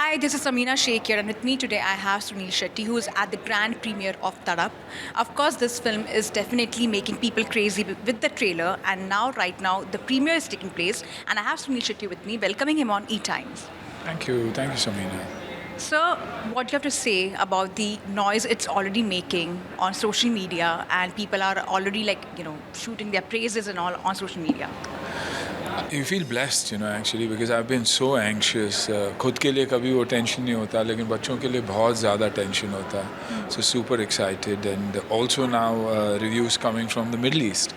Hi, this is Samina Sheikh here, and with me today I have Sunil Shetty, who is at the grand premiere of Tadap. Of course, this film is definitely making people crazy with the trailer, and right now, the premiere is taking place, and I have Sunil Shetty with me, welcoming him on E-Times. Thank you, Samina. Sir, what do you have to say about the noise it's already making on social media, and people are already shooting their praises and all on social media? You feel blessed, actually, because I've been so anxious. खुद के लिए कभी वो tension नहीं होता, लेकिन बच्चों के लिए बहुत ज़्यादा टेंशन होता है. So super excited, and also now reviews coming from the Middle East.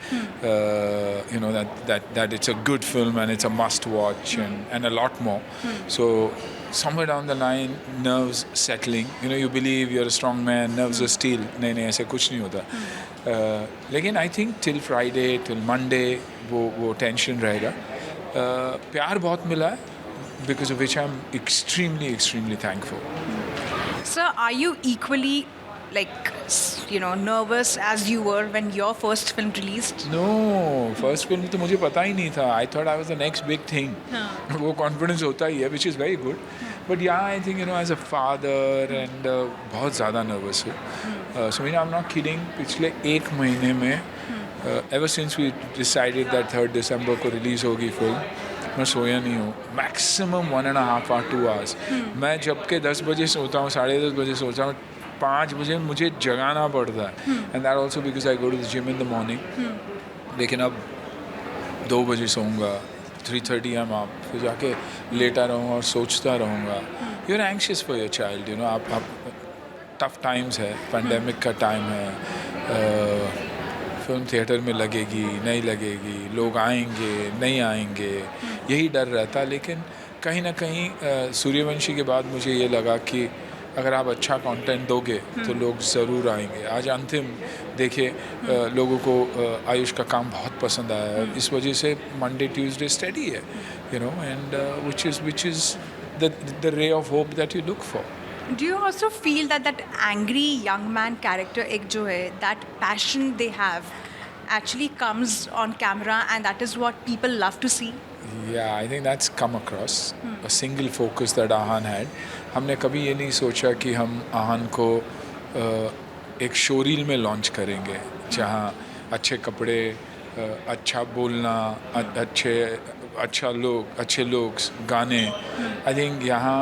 That it's a good film and it's a must watch and a lot more. So somewhere down the line, nerves settling. You believe you're a strong man, nerves are steel. नहीं ऐसे कुछ नहीं होता. लेकिन I think till Friday, till Monday, वो tension रहेगा. प्यार बहुत मिला है, because of which I'm extremely thankful. Sir, are you equally nervous as you were when your first film released? No, first film तो मुझे पता ही नहीं था. I thought I was the next big thing. वो confidence होता ही है, which is very good. But yeah, I think as a father and बहुत ज़्यादा nervous हूँ. So I'm not kidding. पिछले एक महीने में ever since we decided that 3rd December को release होगी film, मैं सोया नहीं हूँ. Maximum 1.5 hour, 2 hours. मैं जब के 10 बजे सोता हूँ, 10:30 बजे सोता हूँ, 5 बजे मुझे जगाना पड़ता है. And that also because I go to the gym in the morning. लेकिन अब 2 बजे सोऊंगा, 3:30 I'm up, फिर जाके लेटा रहूँगा और सोचता रहूँगा. You're anxious for your child, आप tough times है, pandemic का time है. फिल्म थिएटर में लगेगी, नहीं लगेगी, लोग आएंगे, नहीं आएंगे, यही डर रहता. लेकिन कहीं ना कहीं सूर्यवंशी के बाद मुझे ये लगा कि अगर आप अच्छा कंटेंट दोगे तो लोग ज़रूर आएंगे. आज अंतिम देखिए, लोगों को आयुष का काम बहुत पसंद आया है. इस वजह से मंडे ट्यूसडे स्टडी है, and which is the ray of hope that you look for. Do you also feel that angry young man character, ek jo hai, that passion they have actually comes on camera, and that is what people love to see? Yeah, I think that's come across. A single focus that Ahan had. हमने कभी ये नहीं सोचा कि हम आहान को एक showreel में लॉन्च करेंगे, जहाँ अच्छे कपड़े, अच्छा बोलना, अच्छे लोग, गाने. I think यहाँ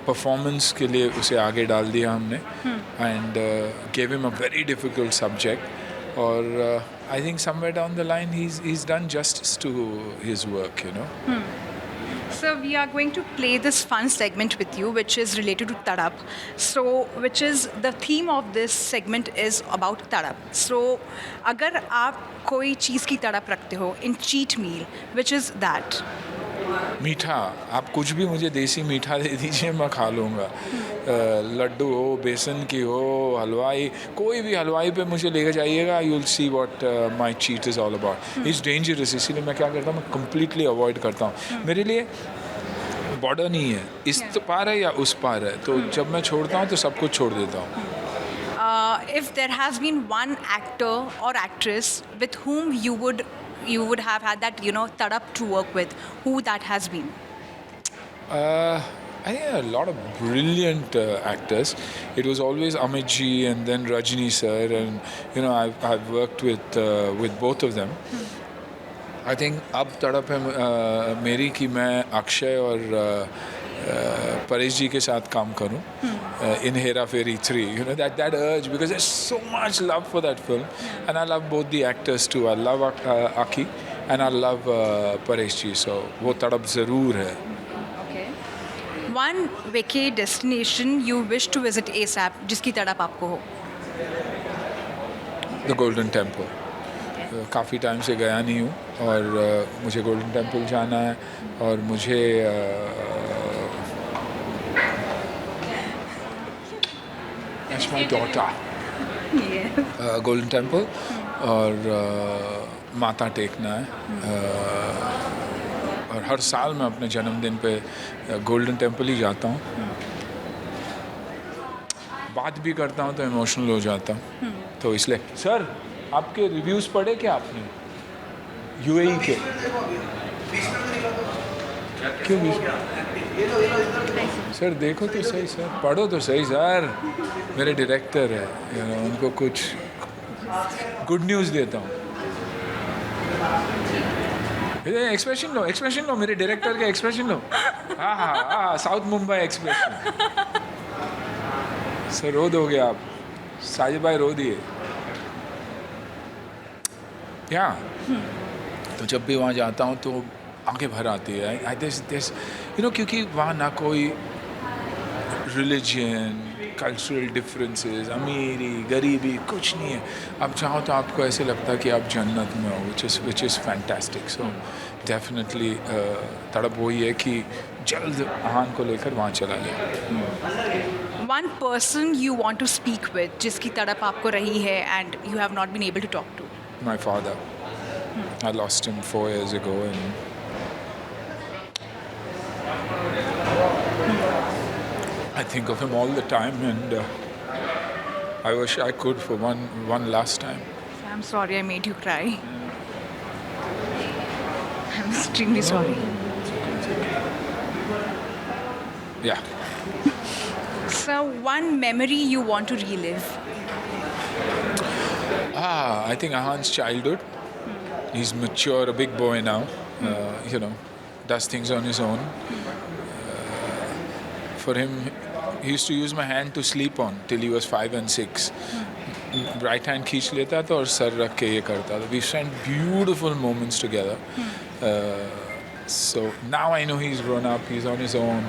परफॉर्मेंस के लिए उसे आगे डाल दिया हमने, and gave him a very difficult subject. और I think somewhere down the line he's done justice to his work, So we are going to play this fun segment with you, which is related to Tadap. So, which is the theme of this segment is about Tadap. So, अगर आप कोई चीज़ की तड़प रखते हो in cheat meal, which is that? मीठा. आप कुछ भी मुझे देसी मीठा दे दीजिए, मैं खा लूँगा. लड्डू हो, बेसन की हो, हलवाई, कोई भी हलवाई पे मुझे लेकर जाइएगा. You will see what my cheat is all about. It's dangerous. इसीलिए मैं क्या करता हूँ, मैं कम्प्लीटली अवॉइड करता हूँ. मेरे लिए बॉर्डर नहीं है, इस पार है या उस पार है. तो जब मैं छोड़ता हूँ तो सब कुछ छोड़ देता हूँ. If there has been one actor or actress with whom you would have had that tadap to work with, who that has been? I think a lot of brilliant actors. It was always Amit ji and then Rajni sir, and I've worked with both of them. I think अब तड़प है मेरी कि मैं अक्षय और परेश जी के साथ काम करूं in Hera Fairy 3. That urge, because there's so much love for that film, and I love both the actors too. I love Aki and I love Paresh ji, so वो तड़प ज़रूर है. Okay. One vacay destination you wish to visit ASAP, जिसकी तड़प आपको हो? The Golden Temple. काफ़ी time से गया नहीं हूँ, और मुझे गोल्डन टेम्पल जाना है. और मुझे that's my daughter. Golden temple और माथा टेकना है. और हर साल मैं अपने जन्मदिन पे गोल्डन टेम्पल ही जाता हूँ. बात भी करता हूँ तो इमोशनल हो जाता हूँ. तो इसलिए सर, आपके रिव्यूज़ पढ़े क्या आपने यूएई के? क्यों? सर देखो तो सही सर, पढ़ो तो सही सर, मेरे डायरेक्टर है, उनको कुछ गुड न्यूज़ देता हूँ। एक्सप्रेशन लो मेरे डायरेक्टर का एक्सप्रेशन लो। हाँ, साउथ मुंबई एक्सप्रेशन। सर रो दोगे आप, साजिद भाई रो दिए। या तो जब भी वहाँ जाता हूँ तो आंखें भर आती है। क्योंकि वहाँ ना कोई रिलीजन, कल्चरल डिफरेंसेस, अमीरी गरीबी कुछ नहीं है। आप चाहो तो आपको ऐसे लगता है कि आप जन्नत में हो, which is fantastic. So definitely तड़प वही है कि जल्द आहान को लेकर वहाँ चला जाए। One person you want to speak with, जिसकी तड़प आपको रही है and you have not been able to talk to. My father. I lost him 4 years ago, and I think of him all the time, and I wish I could for one last time. I'm sorry I made you cry. I'm extremely sorry. Yeah. So, one memory you want to relive? I think Ahan's childhood. He's mature, a big boy now. Does things on his own. For him, he used to use my hand to sleep on till he was 5 and 6. Right hand खींच लेता था और sir रख के ये करता था. We spent beautiful moments together. So now I know he's grown up, he's on his own,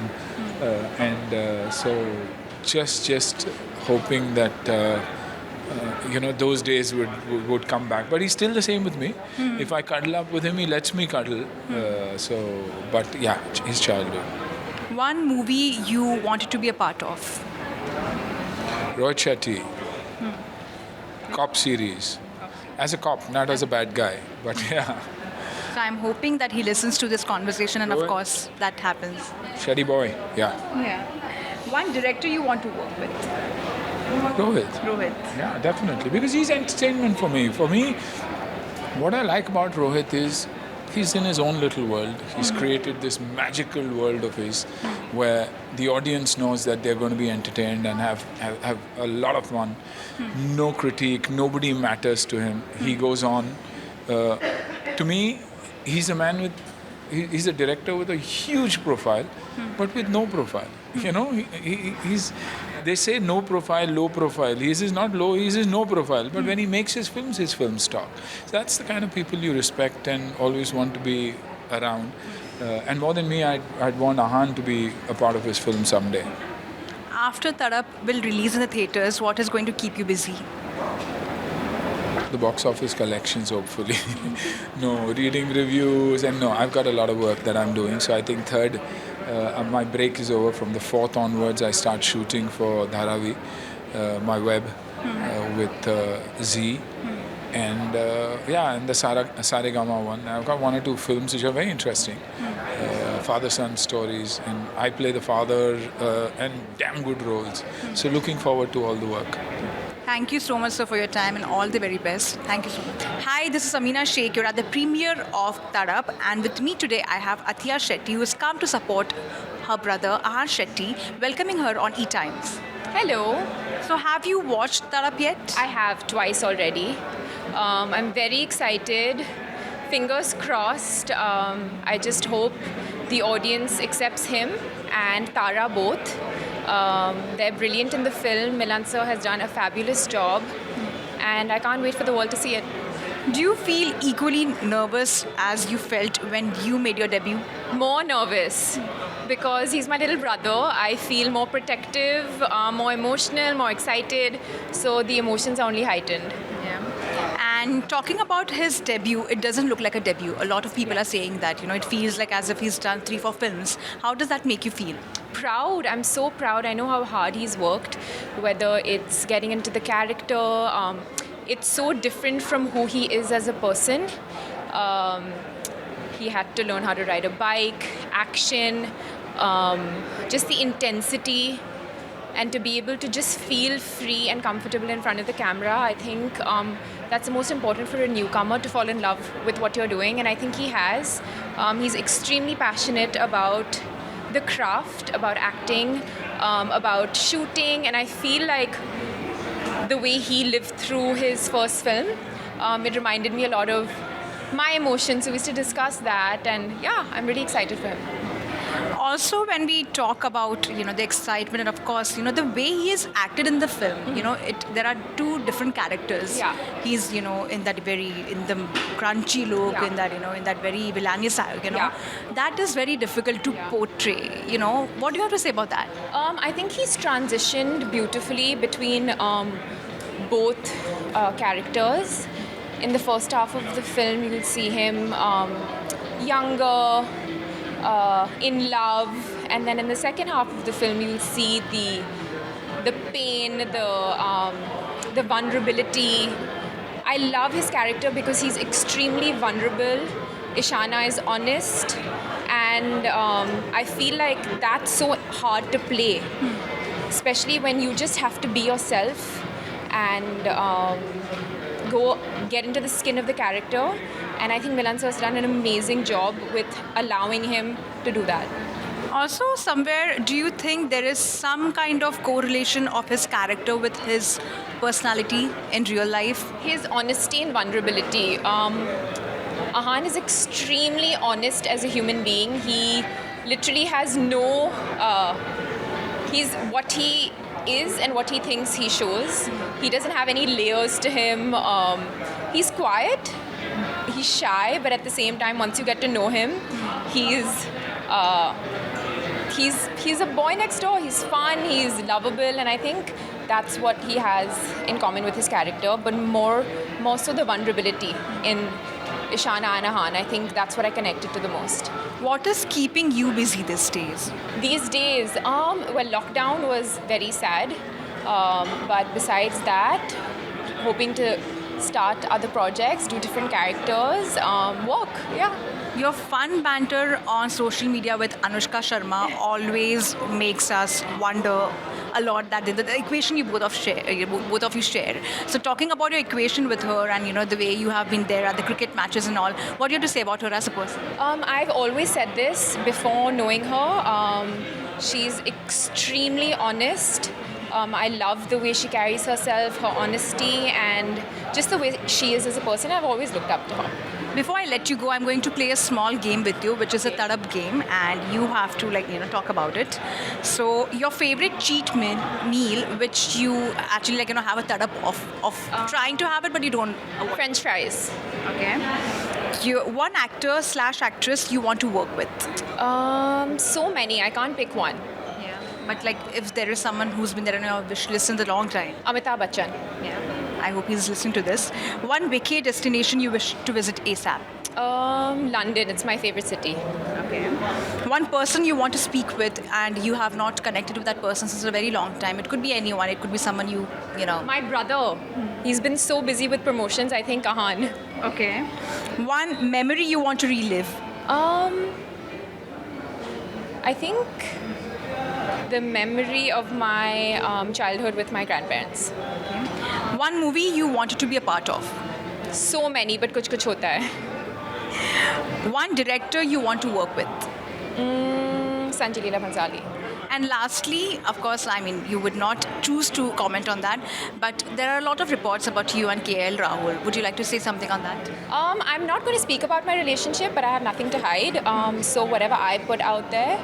and so just hoping that those days would come back. But he's still the same with me. If I cuddle up with him, he lets me cuddle. But yeah, his childhood. One movie you wanted to be a part of? Rohit Shetty. Cop series. As a cop, not as a bad guy. But yeah. So I'm hoping that he listens to this conversation, and of Rohit. course that happens. Shetty boy. Yeah. Yeah. One director you want to work with? Rohit. Rohit. Yeah, definitely. Because he's entertainment for me. For me, what I like about Rohit is he's in his own little world. He's created this magical world of his where the audience knows that they're going to be entertained and have a lot of fun. No critique, nobody matters to him. He goes on. To me, he's a man with, he's a director with a huge profile, but with no profile. He's, they say no profile, low profile. His is not low, his is no profile. But when he makes his films talk. So that's the kind of people you respect and always want to be around. And more than me, I'd want Ahan to be a part of his film someday. After Tadap will release in the theatres, what is going to keep you busy? The box office collections, hopefully. No, reading reviews, and no, I've got a lot of work that I'm doing. So I think third, my break is over. From the 4th onwards, I start shooting for Dharavi, my web, with Z. And and the Saregama one. I've got 1 or 2 films which are very interesting. Father-son stories, and I play the father, and damn good roles. So looking forward to all the work. Thank you so much, sir, for your time, and all the very best. Thank you so much. Hi, this is Amina Sheikh. You're at the premiere of Tadap, and with me today I have Atiya Shetty, who has come to support her brother Ahan Shetty, welcoming her on E-Times. Hello. So have you watched Tadap yet? I have twice already. I'm very excited. Fingers crossed. I just hope the audience accepts him and Tara both. They're brilliant in the film. Milan sir has done a fabulous job, and I can't wait for the world to see it. Do you feel equally nervous as you felt when you made your debut? More nervous because he's my little brother. I feel more protective, more emotional, more excited. So the emotions are only heightened. And talking about his debut, it doesn't look like a debut. A lot of people are saying that, it feels like as if he's done 3-4 films. How does that make you feel? Proud. I'm so proud. I know how hard he's worked, whether it's getting into the character. It's so different from who he is as a person. He had to learn how to ride a bike, action, just the intensity, and to be able to just feel free and comfortable in front of the camera. I think that's the most important for a newcomer, to fall in love with what you're doing, and I think he has. He's extremely passionate about the craft, about acting, about shooting, and I feel like the way he lived through his first film, it reminded me a lot of my emotions. So we used to discuss that, and yeah, I'm really excited for him. Also, when we talk about the excitement, and of course the way he is acted in the film, there are two different characters. Yeah. He's in that very in the crunchy look, Yeah. in that in that very villainous Yeah. that is very difficult to Yeah. portray. What do you have to say about that? I think he's transitioned beautifully between both characters. In the first half of the film, you'll see him younger, in love, and then in the second half of the film, you'll see the pain, the vulnerability. I love his character because he's extremely vulnerable. Ishana is honest, and I feel like that's so hard to play, especially when you just have to be yourself and go get into the skin of the character. And I think Milan sir has done an amazing job with allowing him to do that. Also, somewhere, do you think there is some kind of correlation of his character with his personality in real life? His honesty and vulnerability. Ahan is extremely honest as a human being. He literally has no. He's what he is and what he thinks he shows. He doesn't have any layers to him. He's quiet. He's shy, but at the same time, once you get to know him, he's a boy next door. He's fun. He's lovable, and I think that's what he has in common with his character. But more so the vulnerability in Ishana and Ahan. I think that's what I connected to the most. What is keeping you busy these days? These days, well, lockdown was very sad. But besides that, hoping to start other projects, do different characters, work, yeah. Your fun banter on social media with Anushka Sharma always makes us wonder a lot that the equation you both of you share. So talking about your equation with her and the way you have been there at the cricket matches and all, what do you have to say about her as a person? I've always said this before knowing her. She's extremely honest. I love the way she carries herself, her honesty, and just the way she is as a person. I've always looked up to her. Before I let you go, I'm going to play a small game with you, which is a Tadap game, and you have to talk about it. So your favorite cheat meal, which you actually have a Tadap of trying to have it, but you don't. French fries. Okay. One actor / actress you want to work with. So many. I can't pick one. Yeah. But if there is someone who's been there on your wish list in a long time. Amitabh Bachchan. Yeah. I hope he's listening to this. One vacay destination you wish to visit ASAP. London. It's my favorite city. Okay. One person you want to speak with and you have not connected with that person since a very long time. It could be anyone. It could be someone you know. My brother. He's been so busy with promotions. I think Ahan. Okay. One memory you want to relive. I think the memory of my childhood with my grandparents. One movie you wanted to be a part of. So many, but kuch hota hai. One director you want to work with. Sanjay Leela Bhansali. And lastly, of course, you would not choose to comment on that, but there are a lot of reports about you and KL Rahul. Would you like to say something on that? I'm not going to speak about my relationship, but I have nothing to hide. So whatever I put out there,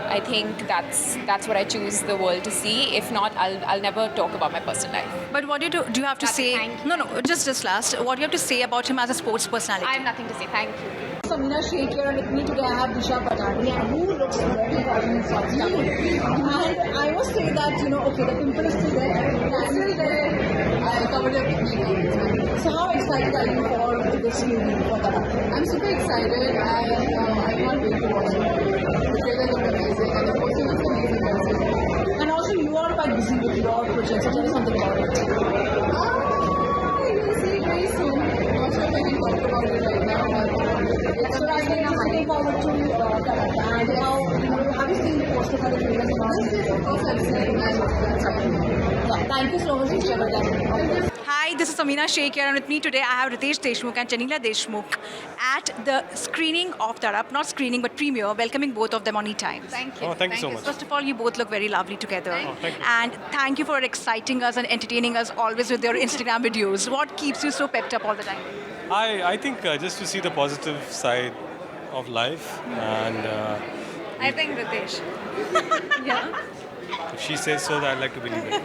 I think that's what I choose the world to see. If not, I'll never talk about my personal life. But what do you have to say? Thank you. No, just last. What do you have to say about him as a sports personality? I have nothing to say. Thank you. Samina Sheikh here, and with me today I have Disha Patani, who looks very hot in South And I must say that, okay, the pimple is still there, it's still there. I covered it. So how excited are you for this movie? I'm super excited, and I can't wait to watch it. The trailer looks amazing, and the poster looks amazing. And also, you are quite busy with your projects, so tell me something about it. You'll see very soon. Not sure if I can talk about it right now. So I'm looking forward to that. And now, have you seen the poster for the trailer? Of course, I've seen it. Thank you so much, Disha. Hi, this is Amina Sheikh here, and with me today I have Ritesh Deshmukh and Janila Deshmukh at the screening of Tadap, not screening but premiere, welcoming both of them on E-Times. Thank you. Oh, thank you so much. First of all, you both look very lovely together. Thank you. And thank you for exciting us and entertaining us always with your Instagram videos. What keeps you so pepped up all the time? I think just to see the positive side of life, and I think Ritesh. if she says so, I'd like to believe it.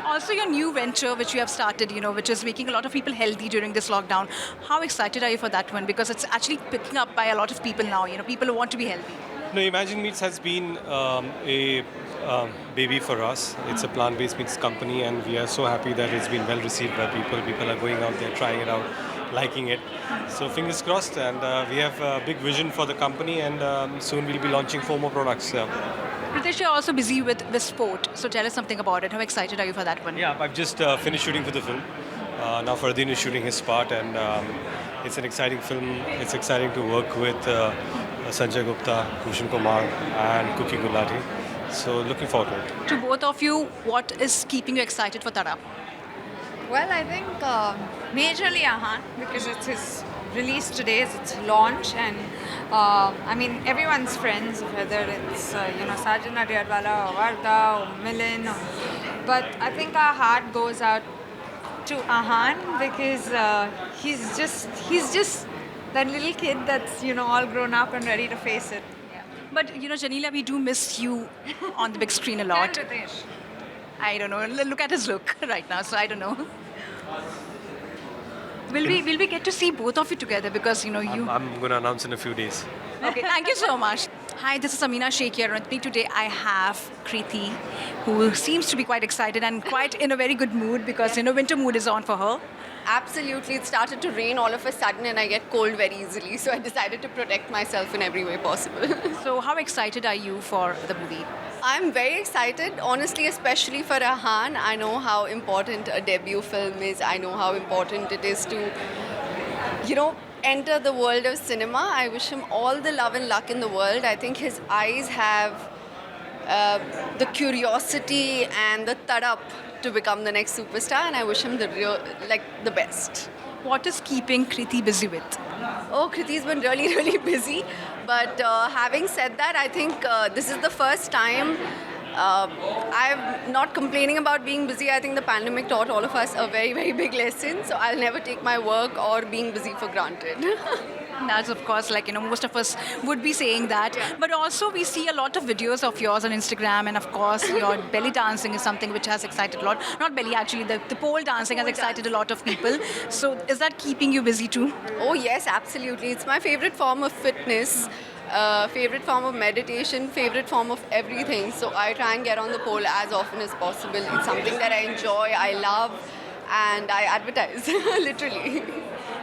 Also, your new venture, which you have started, which is making a lot of people healthy during this lockdown. How excited are you for that one? Because it's actually picking up by a lot of people now. People who want to be healthy. No, Imagine Meats has been a baby for us. It's a plant-based meats company, and we are so happy that it's been well received by people. People are going out there, trying it out, liking it. So fingers crossed, and we have a big vision for the company, and soon we'll be launching 4 more products. Ritesh, you're also busy with sport. So tell us something about it. How excited are you for that one? Yeah, I've just finished shooting for the film. Now Fardeen is shooting his part, and it's an exciting film. It's exciting to work with Sanjay Gupta, Bhushan Kumar, and Cookie Gulati. So looking forward to it. To both of you, what is keeping you excited for Tadap? Well, I think majorly Ahan, because it's his release today, it's its launch, and I mean everyone's friends, whether it's Sajana Diyadwala or Varda or Milan, but I think our heart goes out to Ahan because he's just that little kid that's all grown up and ready to face it. But Janila, we do miss you on the big screen a lot. And Ritesh. I don't know. Look at his look right now. So I don't know. Will we get to see both of you together? Because you. I'm going to announce in a few days. Okay. Thank you so much. Hi, this is Amina Sheikh here. And with me today I have Kriti, who seems to be quite excited and quite in a very good mood because winter mood is on for her. Absolutely. It started to rain all of a sudden and I get cold very easily. So I decided to protect myself in every way possible. So how excited are you for the movie? I'm very excited, honestly, especially for Ahan. I know how important a debut film is. I know how important it is to, enter the world of cinema. I wish him all the love and luck in the world. I think his eyes have the curiosity and the tadap to become the next superstar, and I wish him the best. What is keeping Kriti busy with? Oh, Kriti's been really, really busy. But having said that, I think this is the first time I'm not complaining about being busy. I think the pandemic taught all of us a very, very big lesson. So I'll never take my work or being busy for granted. That's of course, most of us would be saying that. Yeah. But also we see a lot of videos of yours on Instagram, and of course your belly dancing is something which has excited a lot. Not belly actually, the pole dancing has excited a lot of people. So is that keeping you busy too? Oh yes, absolutely. It's my favorite form of fitness, favorite form of meditation, favorite form of everything. So I try and get on the pole as often as possible. It's something that I enjoy, I love, and I advertise, literally.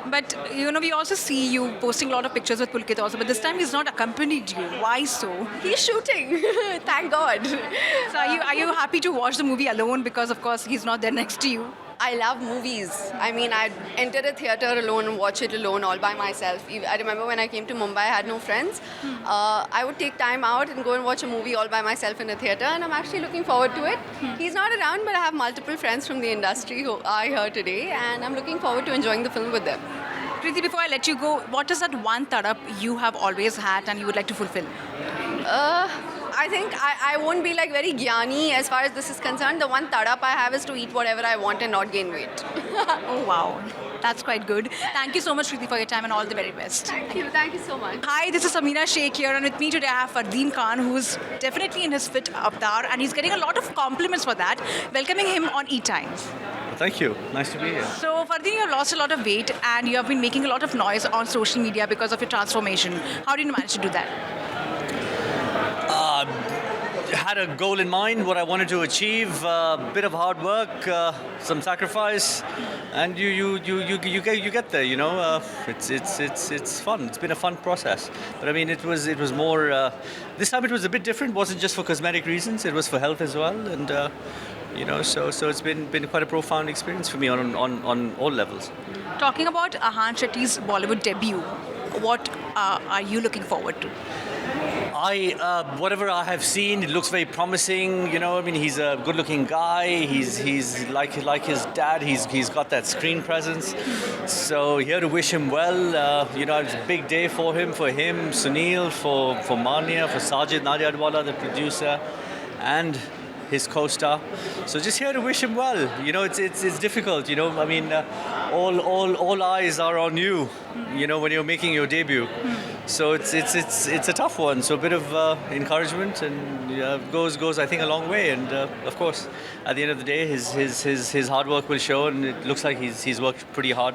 But we also see you posting a lot of pictures with Pulkit also, but this time he's not accompanied you. Why so? He's shooting, thank God. So are you happy to watch the movie alone because of course he's not there next to you? I love movies. I mean, I'd enter a theatre alone and watch it alone all by myself. I remember when I came to Mumbai, I had no friends. I would take time out and go and watch a movie all by myself in a theatre, and I'm actually looking forward to it. He's not around, but I have multiple friends from the industry who are here today, and I'm looking forward to enjoying the film with them. Kriti, before I let you go, what is that one tadap you have always had and you would like to fulfill? I think I won't be very gyani as far as this is concerned. The one tadap I have is to eat whatever I want and not gain weight. Oh wow, that's quite good. Thank you so much, Kriti, for your time and all the very best. Thank you so much. Hi, this is Amina Sheikh here, and with me today I have Fardeen Khan, who's definitely in his fit avatar, and he's getting a lot of compliments for that. Welcoming him on E-Times. Thank you. Nice to be here. So, Fardeen, you have lost a lot of weight, and you have been making a lot of noise on social media because of your transformation. How did you manage to do that? Had a goal in mind, what I wanted to achieve, a bit of hard work, some sacrifice, and you get there. It's fun. It's been a fun process. But I mean, it was more. This time it was a bit different. It wasn't just for cosmetic reasons. It was for health as well, and so it's been quite a profound experience for me on all levels. Talking about Ahan Shetty's Bollywood debut, what are you looking forward to? Whatever I have seen, it looks very promising. You know, I mean, he's a good-looking guy. He's like his dad. He's got that screen presence. So here to wish him well. You know, it's a big day for him, Sunil, for Manya, for Sajid Nadiadwala, the producer, and his co-star. So just here to wish him well. You know, it's difficult. You know, I mean, all eyes are on you. You know, when you're making your debut. So it's a tough one. So a bit of encouragement and goes I think a long way. And of course, at the end of the day, his hard work will show, and it looks like he's worked pretty hard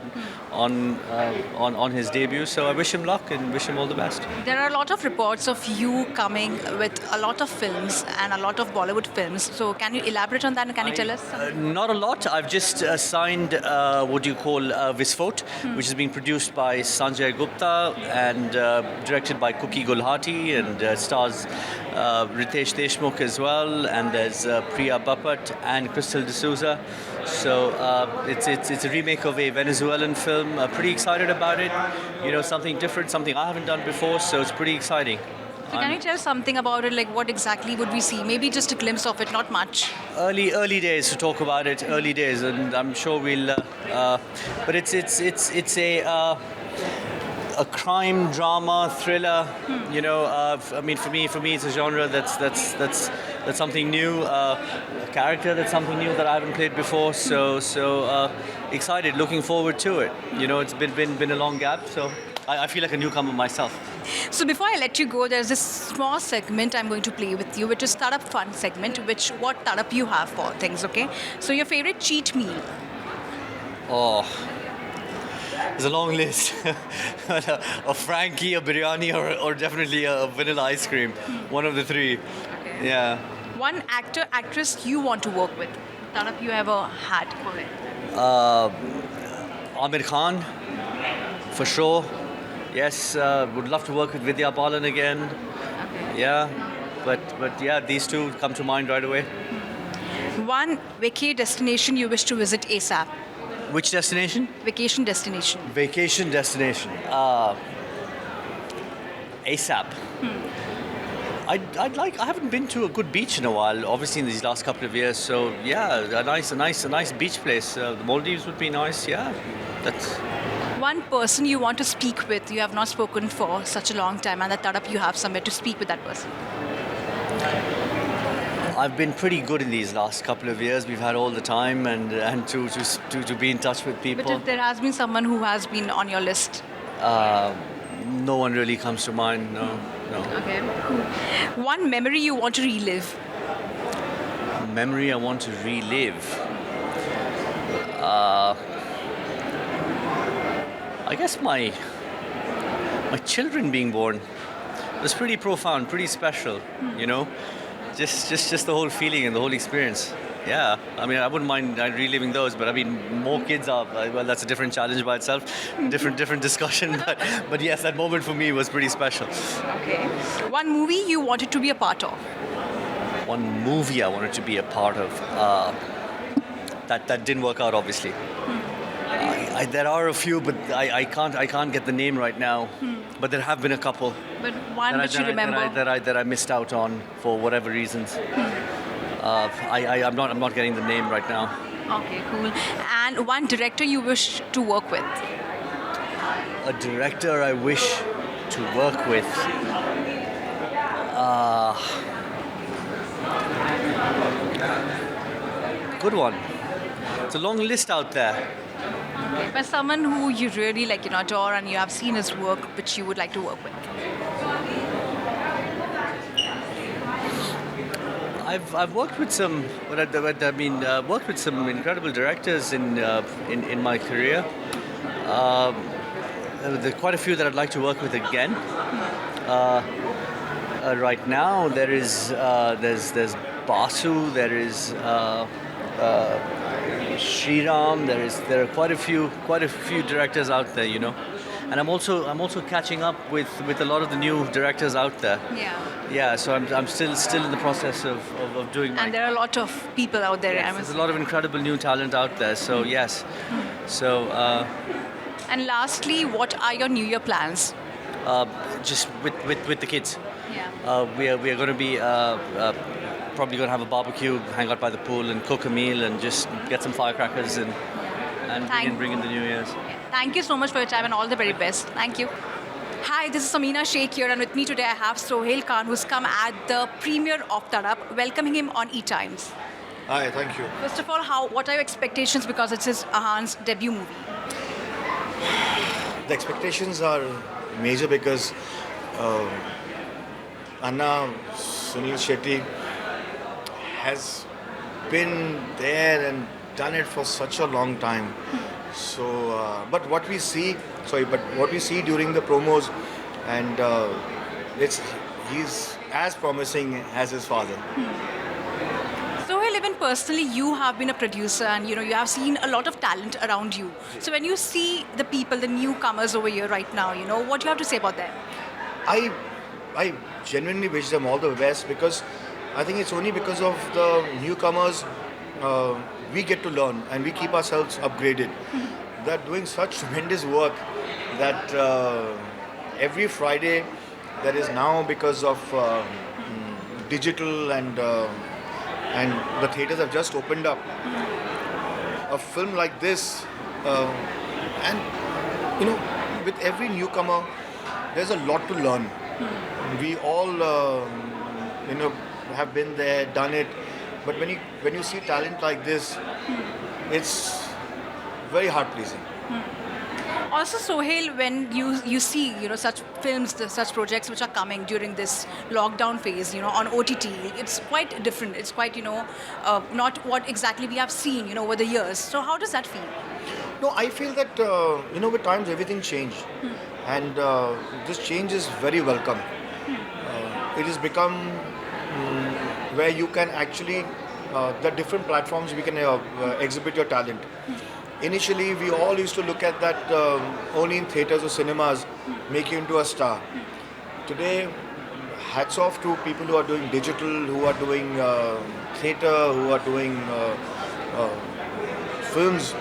on his debut. So I wish him luck and wish him all the best. There are a lot of reports of you coming with a lot of films and a lot of Bollywood films. So can you elaborate on that and can you tell us? Not a lot. I've just signed what you call Visfort, which is being produced by Sanjay Gupta and directed by Kuki Gulhati, and stars Ritesh Deshmukh as well, and there's Priya Bapat and Crystal D'Souza. So it's a remake of a Venezuelan film. Pretty excited about it. You know, something different, something I haven't done before. So it's pretty exciting. So can you tell something about it? Like what exactly would we see? Maybe just a glimpse of it, not much. Early days to talk about it. Early days, and I'm sure we'll. But it's a crime drama thriller. You know, I mean, for me, it's a genre that's something new. A character that's something new that I haven't played before. So excited, looking forward to it. You know, it's been a long gap, so I feel like a newcomer myself. So before I let you go, there's this small segment I'm going to play with you, which is Startup Fun segment, what startup you have for things, okay? So your favorite cheat meal? Oh, there's a long list. A Frankie, a biryani, or definitely a vanilla ice cream. One of the three. Okay. Yeah. One actor, actress you want to work with? Startup you ever had for it? Amir Khan, for sure. Yes, would love to work with Vidya Balan again. Okay. Yeah, but yeah, these two come to mind right away. One vacay destination you wish to visit ASAP? Which destination? Vacation destination. Vacation destination. ASAP. I haven't been to a good beach in a while, obviously in these last couple of years. So yeah, a nice beach place. The Maldives would be nice. Yeah, that's. One person you want to speak with, you have not spoken for such a long time, and that startup you have somewhere to speak with that person. I've been pretty good in these last couple of years. We've had all the time and to be in touch with people. But if there has been someone who has been on your list? No one really comes to mind, no. Okay, cool. One memory you want to relive? Memory I want to relive? I guess my children being born was pretty profound, pretty special, you know? Just the whole feeling and the whole experience. Yeah, I mean, I wouldn't mind reliving those, but I mean, more kids are, well, that's a different challenge by itself, different discussion, but yes, that moment for me was pretty special. Okay. One movie you wanted to be a part of? One movie I wanted to be a part of, that didn't work out, obviously. There are a few, but I can't get the name right now. But there have been a couple. But one which you remember? That I missed out on for whatever reasons. I'm not getting the name right now. Okay, cool. And one director you wish to work with? A director I wish to work with. Good one. It's a long list out there. Okay, but someone who you really adore and you have seen his work, which you would like to work with. I've worked with some, worked with some incredible directors in my career. There are quite a few that I'd like to work with again. Right now, there's Basu, there is Sriram. There are quite a few directors out there, you know. And I'm also catching up with a lot of the new directors out there. Yeah. Yeah, so I'm still in the process of doing my... And there are a lot of people out there. Yes, there's a lot of incredible new talent out there, so yes. So... and lastly, what are your New Year plans? Just with the kids. We are going to be probably going to have a barbecue, hang out by the pool, and cook a meal, and just get some firecrackers and bring in the New Year's. Thank you so much for your time and all the very best. Thank you. Hi, this is Samina Sheikh here, and with me today I have Sohail Khan, who's come at the premiere of Tadap, welcoming him on E-Times. Hi, thank you. First of all, what are your expectations, because it's his Ahan's debut movie? The expectations are major because Anna Sunil Shetty has been there and done it for such a long time. So, but what we see during the promos, and he's as promising as his father. Sohail, even personally, you have been a producer, and you have seen a lot of talent around you. So when you see the people, the newcomers over here right now, what do you have to say about them? I genuinely wish them all the best, because I think it's only because of the newcomers we get to learn and we keep ourselves upgraded. They're doing such tremendous work that every Friday there is now, because of digital and the theatres have just opened up, a film like this, and with every newcomer there's a lot to learn. We all have been there, done it, but when you see talent like this, it's very heart pleasing. Also, Sohail, when you see such films, such projects which are coming during this lockdown phase, on OTT, it's quite different. It's quite not what exactly we have seen over the years. So how does that feel? No, I feel that with times everything changed, and this change is very welcome. It has become where you can actually the different platforms we can exhibit your talent. Initially, we all used to look at that only in theatres or cinemas, make you into a star. Today, hats off to people who are doing digital, who are doing theatre, who are doing films.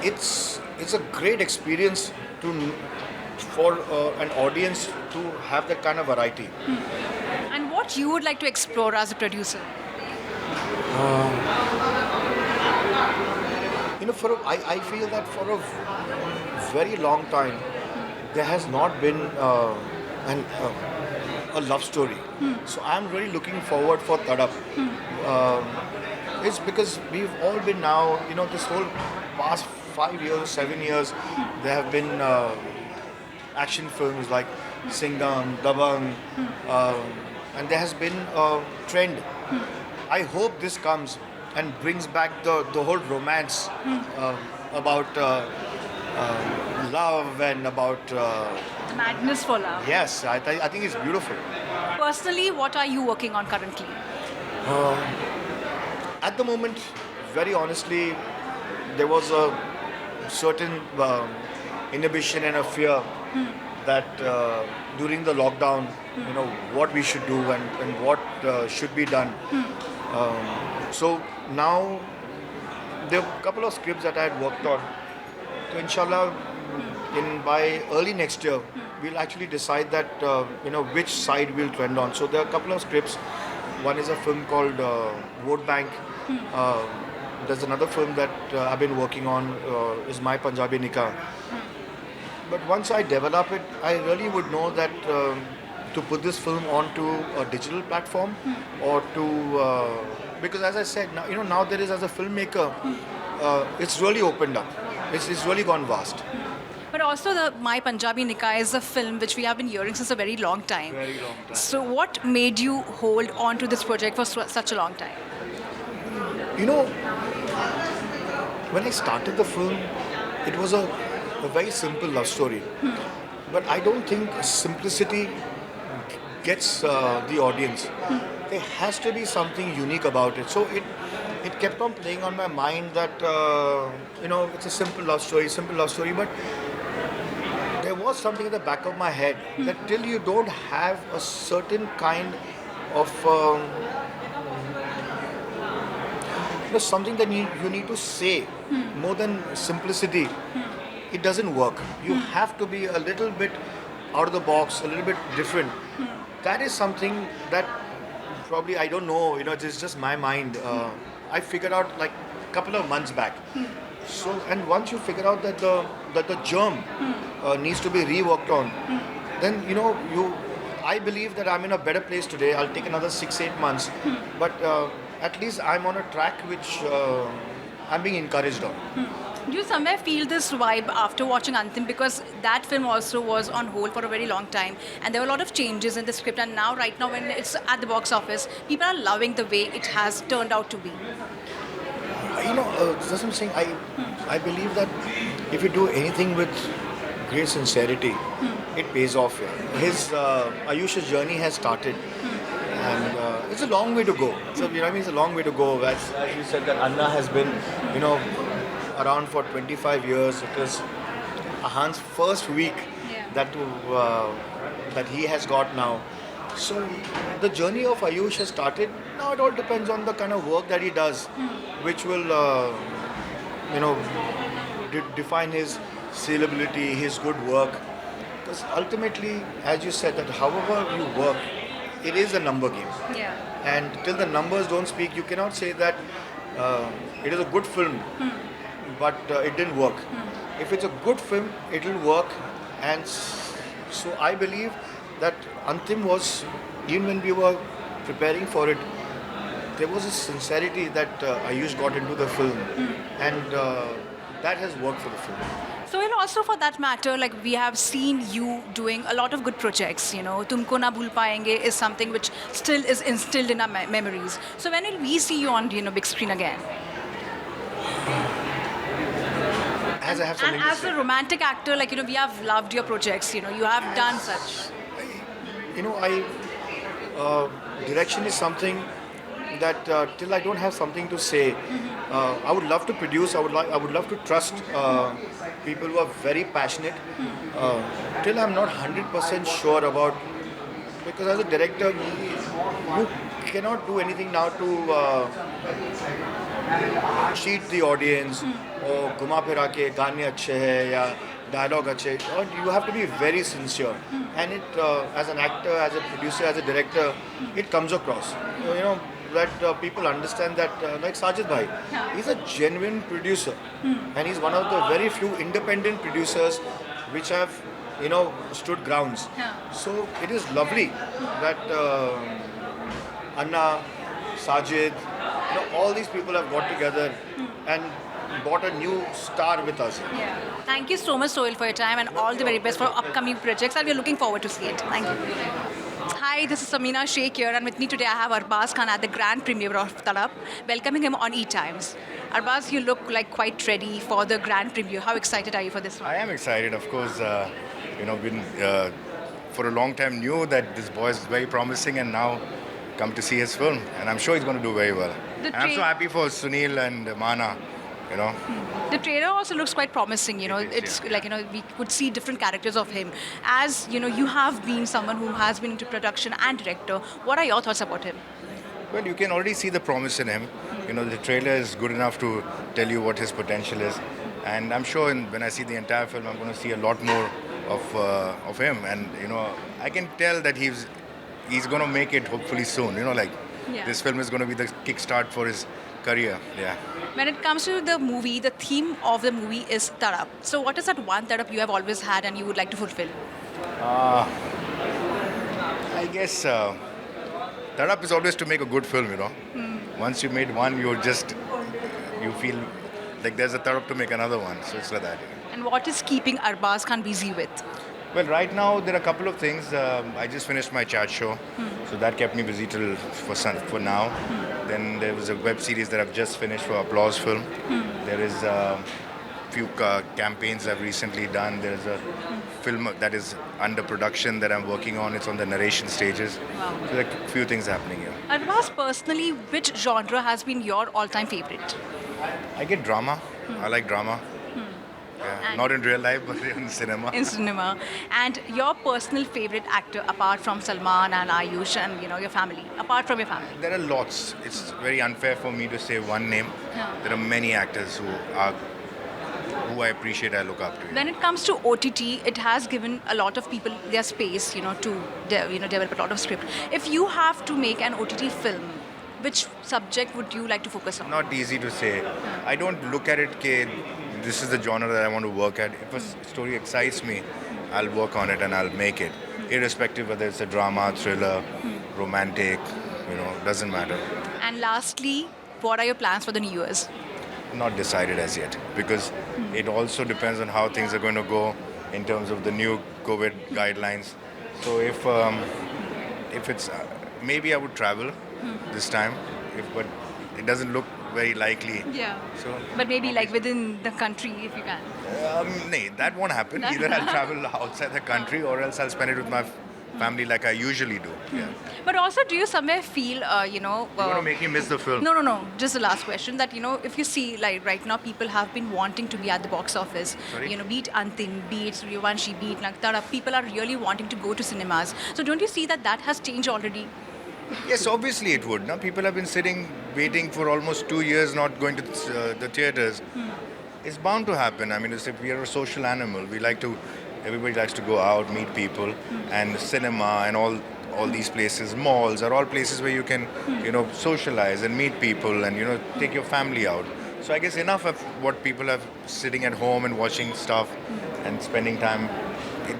It's a great experience for an audience to have that kind of variety. And what you would like to explore as a producer? I feel that for a very long time there has not been a love story. So I'm really looking forward for Tadap. It's because we've all been now, this whole past 5 years, 7 years, there have been action films like Singham, Dabangg, and there has been a trend. I hope this comes and brings back the whole romance about love and about... The madness for love. Yes, I think it's beautiful. Personally, what are you working on currently? At the moment, very honestly, there was a certain inhibition and a fear that during the lockdown, what we should do and what should be done. So now there are a couple of scripts that I had worked on. So inshallah, by early next year, we'll actually decide that which side we'll trend on. So there are a couple of scripts. One is a film called Vote Bank. There's another film that I've been working on is My Punjabi Nikah. But once I develop it, I really would know that to put this film onto a digital platform or to because as I said, now there is, as a filmmaker, it's really opened up. It's really gone vast. But also the My Punjabi Nikah is a film which we have been hearing since a very long time. Very long time. So what made you hold on to this project for such a long time? When I started the film, it was a very simple love story. But I don't think simplicity gets the audience. There has to be something unique about it. So it kept on playing on my mind that, it's a simple love story, but there was something at the back of my head that till you don't have a certain kind of something that you need to say more than simplicity, it doesn't work. You have to be a little bit out of the box, a little bit different. that is something that probably I don't know. It's just my mind. I figured out like a couple of months back. So, and once you figure out that the germ needs to be reworked on, then I believe that I'm in a better place today. I'll take another 6-8 months, but at least I'm on a track which I'm being encouraged on. Do you somewhere feel this vibe after watching Antim? Because that film also was on hold for a very long time, and there were a lot of changes in the script. And now, right now, when it's at the box office, people are loving the way it has turned out to be. That's what I'm saying. I believe that if you do anything with great sincerity, it pays off. Yeah. His Ayush's journey has started, and it's a long way to go. So it's a long way to go. As you said, that Anna has been, around for 25 years. It is Ahan's first week that he has got now. So the journey of Ayush has started. Now it all depends on the kind of work that he does, which will, define his saleability, his good work. Because ultimately, as you said, that however you work, it is a number game. Yeah. And till the numbers don't speak, you cannot say that it is a good film, but it didn't work. If it's a good film, it will work. And so I believe that Antim was, even when we were preparing for it, there was a sincerity that Ayush got into the film, and that has worked for the film. So, and also for that matter, like we have seen you doing a lot of good projects. Tumko Na Bhul Payenge is something which still is instilled in our memories. So when will we see you on big screen again? As I have something And to as say. a romantic actor, we have loved your projects. You have done such. Direction is something that till I don't have something to say, I would love to produce. I would love to trust people who are very passionate. Till I'm not 100% sure about, because as a director, you cannot do anything now to cheat the audience or घुमा फिरा के गाने अच्छे हैं या dialogue अच्छे. Or you have to be very sincere, and it as an actor, as a producer, as a director, it comes across. That people understand that, like Sajid Bhai, he's a genuine producer, and he's one of the very few independent producers which have, stood grounds. So it is lovely that Anna, Sajid, all these people have got together and brought a new star with us. Thank you so much, Sohail, for your time, and all the very best for upcoming projects. And we're looking forward to see it. Thank you. Hi, this is Samina Sheikh here, and with me today I have Arbaz Khan at the grand premiere of Tadap, welcoming him on E-Times. Arbaz, you look like quite ready for the grand premiere. How excited are you for this one? I am excited, of course. Been for a long time knew that this boy is very promising, and now come to see his film, and I'm sure he's going to do very well. And I'm so happy for Sunil and Mana. The trailer also looks quite promising. It's like we could see different characters of him. As you have been someone who has been into production and director. What are your thoughts about him? Well, you can already see the promise in him. The trailer is good enough to tell you what his potential is, and I'm sure when I see the entire film, I'm going to see a lot more of him. And I can tell that he's going to make it hopefully soon. This film is going to be the kickstart for his career. Yeah. When it comes to the movie, the theme of the movie is Tadap. So what is that one Tadap you have always had and you would like to fulfill? I guess Tadap is always to make a good film, Once you made one, you feel like there's a Tadap to make another one. So it's like that. And what is keeping Arbaz Khan busy with? Well, right now there are a couple of things. I just finished my chat show, so that kept me busy till for now. Then there was a web series that I've just finished for Applause Film. There is a few campaigns I've recently done. There's a film that is under production that I'm working on. It's on the narration stages. Wow. So there are a few things happening here. Arbaz, personally, which genre has been your all-time favorite? I get drama. I like drama. Yeah, not in real life, but in cinema. In cinema. And your personal favorite actor, apart from Salman and Ayush and your family, apart from your family? There are lots. It's very unfair for me to say one name. There are many actors who are who I appreciate, I look up to. When it comes to OTT, it has given a lot of people their space, to develop a lot of script. If you have to make an OTT film, which subject would you like to focus on? Not easy to say. I don't look at it, okay, this is the genre that I want to work at. If a story excites me, I'll work on it and I'll make it. Irrespective whether it's a drama, thriller, romantic, doesn't matter. And lastly, what are your plans for the New Year's? Not decided as yet, because it also depends on how things are going to go in terms of the new COVID guidelines. So if it's maybe I would travel this time, but it doesn't look very likely. Yeah. So, but maybe like within the country, if you can. no, that won't happen. Either I'll travel outside the country or else I'll spend it with my family like I usually do. Yeah. But also, do you somewhere feel, You want to make me miss the film? No. Just the last question. That if you see, like right now, people have been wanting to be at the box office. Sorry? Be it Antim, be it Suryavanshi, be it Naktara. People are really wanting to go to cinemas. So don't you see that has changed already? Yes, obviously it would. Now people have been sitting, waiting for almost 2 years, not going to the theaters. It's bound to happen. I mean, we are a social animal. Everybody likes to go out, meet people, and cinema and all these places, malls are all places where you can, socialize and meet people and, take your family out. So I guess enough of what people are sitting at home and watching stuff and spending time.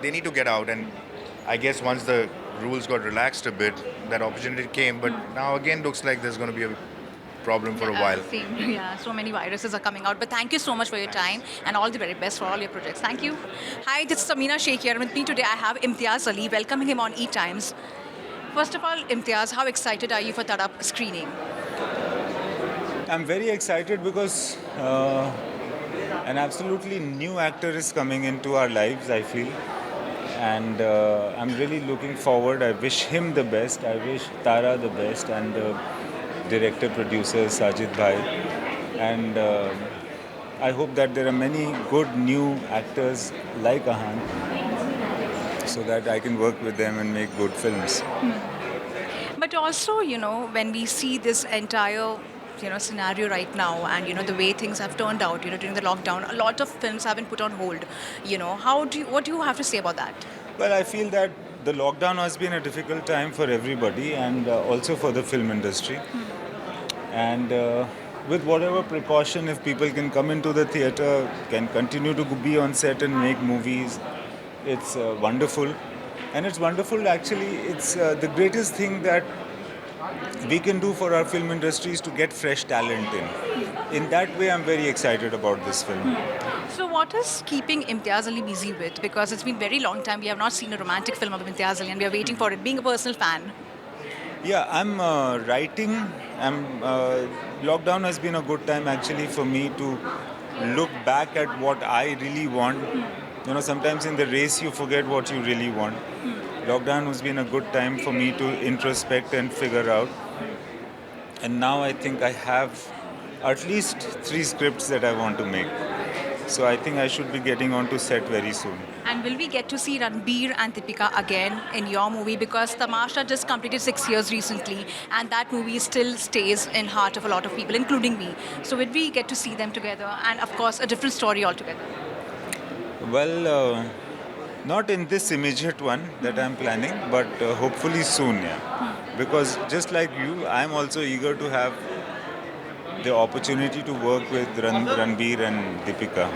They need to get out, and I guess once the rules got relaxed a bit, that opportunity came. But now again, looks like there's going to be a problem for a while. Yeah, so many viruses are coming out. But thank you so much for your time and all the very best for all your projects. Thank you. Hi, this is Samina Sheikh here. With me today, I have Imtiaz Ali. Welcoming him on E-Times. First of all, Imtiaz, how excited are you for Tadap screening? I'm very excited because an absolutely new actor is coming into our lives, I feel. And I'm really looking forward. I wish him the best. I wish Tara the best and the director, producer, Sajid Bhai. And I hope that there are many good new actors like Ahan so that I can work with them and make good films. But also, when we see this entire scenario right now and the way things have turned out during the lockdown, a lot of films have been put on hold. What do you have to say about that? Well, I feel that the lockdown has been a difficult time for everybody and also for the film industry. And with whatever precaution, if people can come into the theatre, can continue to be on set and make movies, it's wonderful. And it's wonderful, actually, it's the greatest thing that we can do for our film industry is to get fresh talent in. In that way, I'm very excited about this film. So what is keeping Imtiaz Ali busy with? Because it's been a very long time. We have not seen a romantic film of Imtiaz Ali and we are waiting for it, being a personal fan. Yeah, I'm writing. Lockdown has been a good time actually for me to look back at what I really want. Sometimes in the race you forget what you really want. Lockdown has been a good time for me to introspect and figure out. And now I think I have at least 3 scripts that I want to make. So I think I should be getting onto set very soon. And will we get to see Ranbir and Deepika again in your movie? Because Tamasha just completed 6 years recently and that movie still stays in heart of a lot of people, including me. So will we get to see them together? And of course, a different story altogether. Well, not in this immediate one that I'm planning, but hopefully soon, yeah. Because just like you, I'm also eager to have the opportunity to work with Ranbir and Deepika.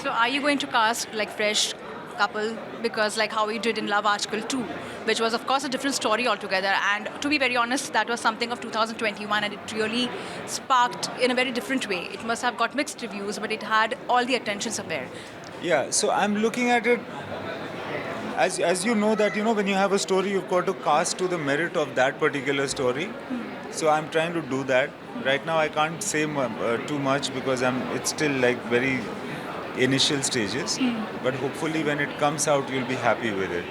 So are you going to cast like fresh couple? Because like how we did in Love Article 2, which was of course a different story altogether. And to be very honest, that was something of 2021 and it really sparked in a very different way. It must have got mixed reviews, but it had all the attentions up there. Yeah, so I'm looking at it as you know that when you have a story, you've got to cast to the merit of that particular story. So I'm trying to do that. Right now I can't say too much because it's still like very initial stages. But hopefully when it comes out, you'll be happy with it.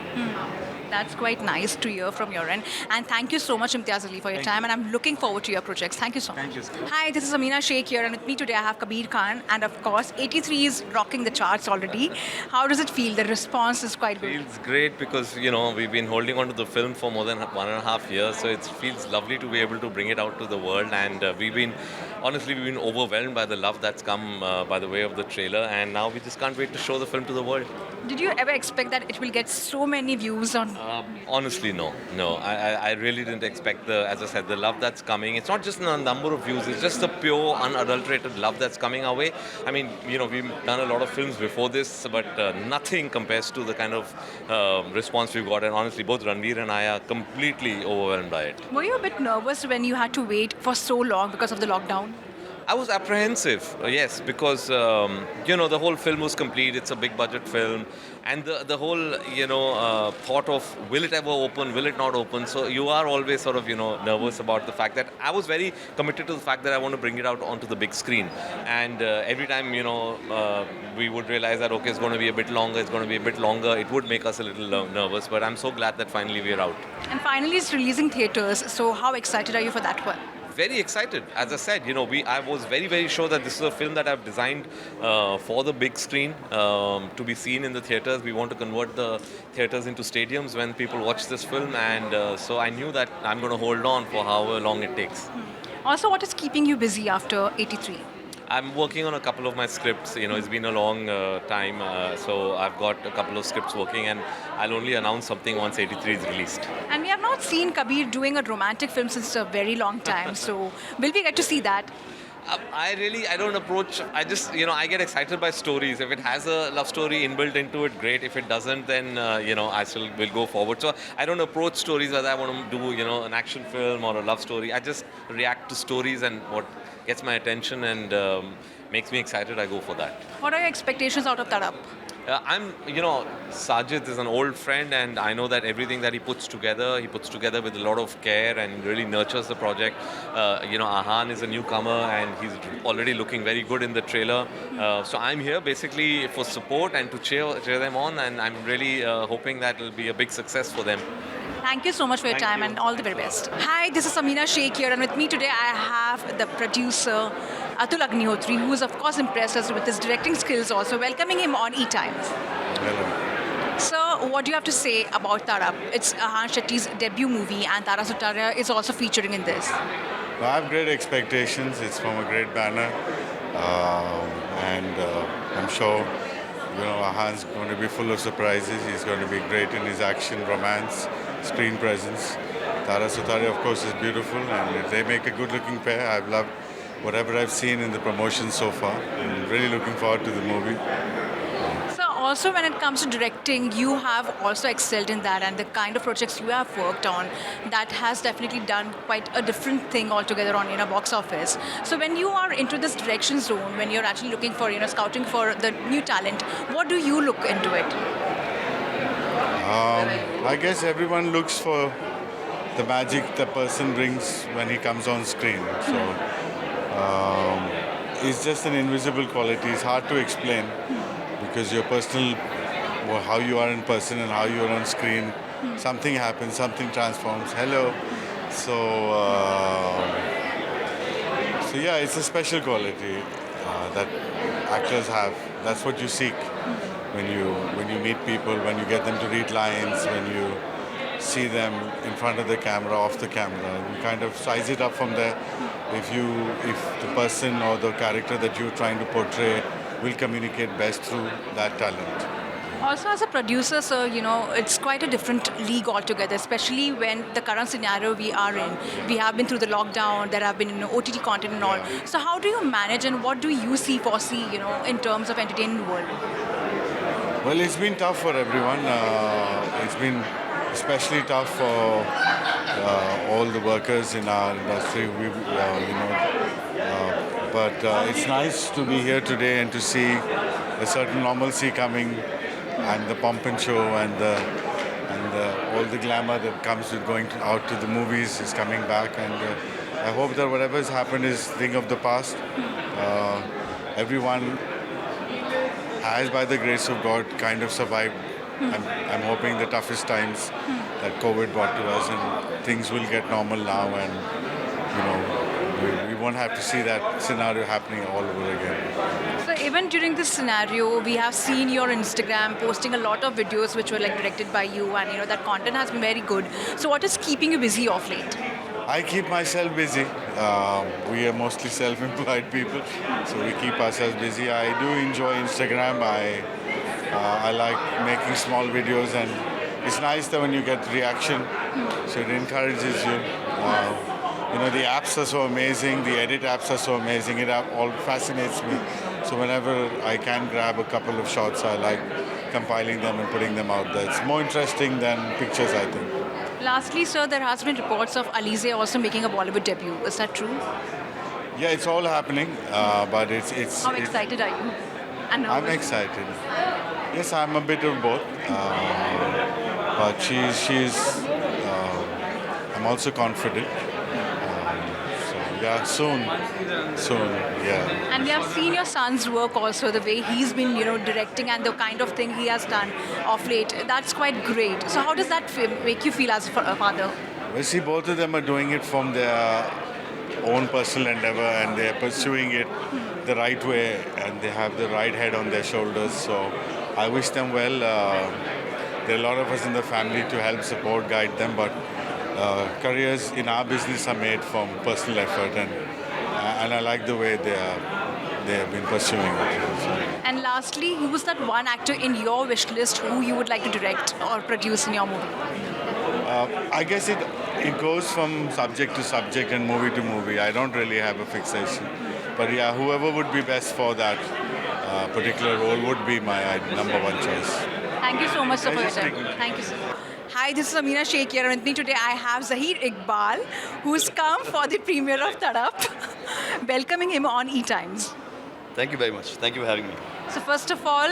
That's quite nice to hear from your end. And thank you so much, Imtiaz Ali, for your time. And I'm looking forward to your projects. Thank you so much. Thank you. Hi, this is Amina Sheikh here, and with me today I have Kabir Khan. And of course, 83 is rocking the charts already. How does it feel? The response is quite good. Feels great because we've been holding on to the film for more than 1.5 years, so it feels lovely to be able to bring it out to the world. And we've been overwhelmed by the love that's come by the way of the trailer, and now we just can't wait to show the film to the world. Did you ever expect that it will get so many views on? Honestly, no. I really didn't expect as I said, the love that's coming. It's not just a number of views, it's just the pure, unadulterated love that's coming our way. I mean, we've done a lot of films before this, but nothing compares to the kind of response we've got. And honestly, both Ranveer and I are completely overwhelmed by it. Were you a bit nervous when you had to wait for so long because of the lockdown? I was apprehensive, yes, because the whole film was complete. It's a big budget film, and the whole thought of will it ever open, will it not open. So you are always sort of nervous about the fact that I was very committed to the fact that I want to bring it out onto the big screen. And every time we would realize that okay, it's going to be a bit longer, it would make us a little nervous. But I'm so glad that finally we're out. And finally, it's releasing theaters. So how excited are you for that one? Very excited. As I said, I was very, very sure that this is a film that I've designed for the big screen to be seen in the theaters. We want to convert the theaters into stadiums when people watch this film, and so I knew that I'm going to hold on for however long it takes. Also, what is keeping you busy after 83? I'm working on a couple of my scripts. It's been a long time, so I've got a couple of scripts working, and I'll only announce something once 83 is released. And we have not seen Kabir doing a romantic film since a very long time. So will we get to see that? I don't approach, I get excited by stories. If it has a love story inbuilt into it, great. If it doesn't, then, I still will go forward. So I don't approach stories whether I want to do, an action film or a love story. I just react to stories, and what gets my attention and makes me excited, I go for that. What are your expectations out of Tadap? Sajid is an old friend, and I know that everything that he puts together with a lot of care and really nurtures the project. Ahan is a newcomer, and he's already looking very good in the trailer. So I'm here basically for support and to cheer them on, and I'm really hoping that it'll be a big success for them. Thank you so much for your time and all the very best. Hi, this is Amina Sheikh here, and with me today I have the producer Atul Agnihotri, who is of course impressed us with his directing skills also. Welcoming him on E-Times. Hello. So, what do you have to say about Tadap? It's Ahan Shetty's debut movie, and Tara Sutaria is also featuring in this. I have great expectations. It's from a great banner, and I'm sure Ahan's going to be full of surprises. He's going to be great in his action, romance, screen presence. Tara Sutaria, of course, is beautiful, and they make a good-looking pair. I've loved whatever I've seen in the promotion so far. I'm really looking forward to the movie. So, also when it comes to directing, you have also excelled in that, and the kind of projects you have worked on, that has definitely done quite a different thing altogether on box office. So when you are into this direction zone, when you're actually looking for scouting for the new talent, what do you look into it? I guess everyone looks for the magic the person brings when he comes on screen. So it's just an invisible quality. It's hard to explain because your personal, how you are in person and how you are on screen, something happens, something transforms. Hello. So yeah, it's a special quality that actors have. That's what you seek when you meet people, when you get them to read lines, when you see them in front of the camera, off the camera. You kind of size it up from there. If the person or the character that you're trying to portray will communicate best through that talent. Also, as a producer, sir, it's quite a different league altogether, especially when the current scenario we are in. We have been through the lockdown, there have been OTT content and all. So how do you manage, and what do you foresee, in terms of entertainment world? Well, it's been tough for everyone. It's been especially tough for all the workers in our industry. But it's nice to be here today and to see a certain normalcy coming, and the pomp and show and all the glamour that comes with going out to the movies is coming back. And I hope that whatever has happened is a thing of the past. Everyone has, by the grace of God, kind of survived I'm hoping the toughest times that COVID brought to us and things will get normal now, and we won't have to see that scenario happening all over again. So even during this scenario, we have seen your Instagram posting a lot of videos which were like directed by you, and that content has been very good. So what is keeping you busy of late? I keep myself busy. We are mostly self-employed people, so we keep ourselves busy. I do enjoy Instagram. I like making small videos, and it's nice that when you get reaction, so it encourages you. The apps are so amazing. The edit apps are so amazing. It all fascinates me. So whenever I can grab a couple of shots, I like compiling them and putting them out there. It's more interesting than pictures, I think. Lastly, sir, there has been reports of Alize also making a Bollywood debut. Is that true? Yeah, it's all happening, but it's. How excited are you? I'm excited. Yes, I'm a bit of both, but she's. I'm also confident. Yeah, soon, yeah. And we have seen your son's work also, the way he's been, directing and the kind of thing he has done of late. That's quite great. So how does that make you feel as a father? Well, see, both of them are doing it from their own personal endeavor, and they're pursuing it the right way, and they have the right head on their shoulders. So I wish them well. There are a lot of us in the family to help, support, guide them, but careers in our business are made from personal effort, and I like the way they have been pursuing it. So. And lastly, who was that one actor in your wish list who you would like to direct or produce in your movie? I guess it goes from subject to subject and movie to movie. I don't really have a fixation, but yeah, whoever would be best for that particular role would be my number one choice. Thank you so much, sir, for your time. Thank you, sir. Hi, this is Amina Sheikh here, and with me today I have Zahir Iqbal, who's come for the premiere of Tadap, welcoming him on E-Times. Thank you very much. Thank you for having me. So first of all,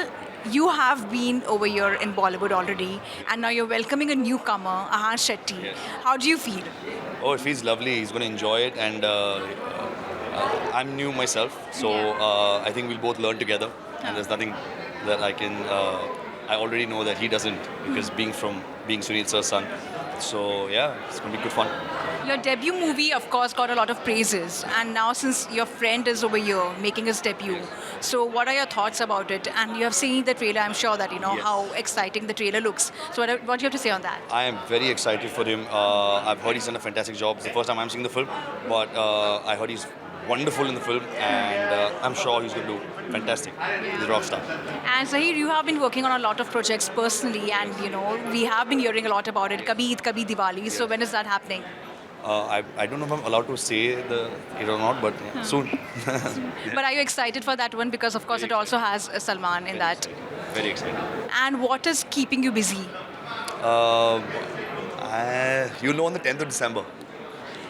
you have been over here in Bollywood already, and now you're welcoming a newcomer, Ahan Shetty. Yes. How do you feel? Oh, it feels lovely. He's going to enjoy it, and I'm new myself, so I think we'll both learn together, and there's nothing that I can... I already know that he doesn't, because being Sunil Sir's son. So yeah, it's going to be good fun. Your debut movie, of course, got a lot of praises, and now since your friend is over here making his debut, so what are your thoughts about it? And you have seen the trailer, I'm sure that how exciting the trailer looks. So what do you have to say on that? I am very excited for him. I've heard he's done a fantastic job. It's the first time I'm seeing the film, but I heard he's wonderful in the film, and I'm sure he's going to do fantastic. He's a rock star. And Zahir, you have been working on a lot of projects personally, and we have been hearing a lot about it. Kabhi Eid, Kabhi Diwali. So when is that happening? I don't know if I'm allowed to say it or not, but soon. But are you excited for that one? Because of course it also has Salman in that. Very excited. And what is keeping you busy? You'll know on the 10th of December.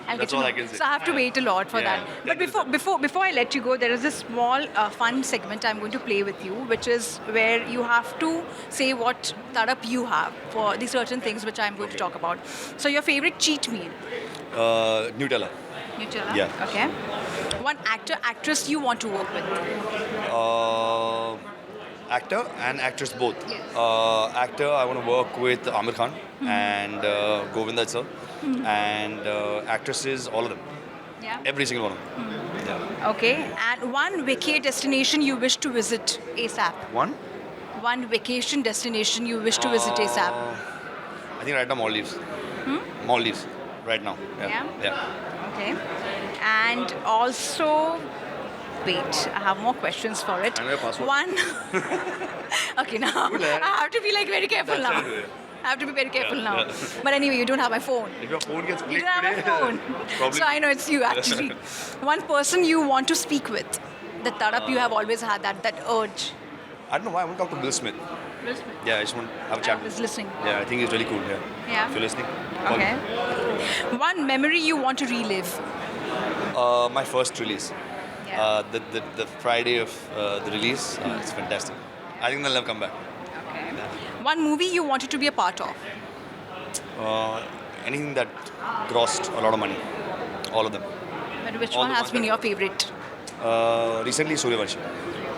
That's all I can say. So I have to wait a lot for that. But before I let you go, there is a small fun segment I'm going to play with you, which is where you have to say what Tadap you have for the certain things which I'm going to talk about. So your favorite cheat meal? Nutella. Nutella? Yeah. Okay. One actor, actress you want to work with? Actor and actress both. Yes. Actor, I want to work with Amir Khan and Govinda sir. And actresses, all of them. Yeah. Every single one of them. Yeah. Okay. And one vacation destination you wish to visit ASAP? One vacation destination you wish to visit ASAP? I think right now Maldives. Maldives. Right now. Yeah. Okay. And also... Wait, I have more questions for it. I know your password. One... Okay, now I have to be very careful now. I have to be very careful now. Yeah. But anyway, you don't have my phone. If your phone gets you don't have today, my phone. So I know it's you actually. One person you want to speak with. The Tadap you have always had that urge. I don't know why. I want to talk to Will Smith. Will Smith? Yeah, I just want to have a chat. He's listening. Yeah, I think he's really cool. Yeah. If you're listening. Okay. One memory you want to relive. My first release. Yeah. The Friday of the release. It's fantastic. I think they'll never come back. Okay. One movie you wanted to be a part of? Anything that grossed a lot of money. All of them. But which one has been your favorite? Recently, Suryavanshi.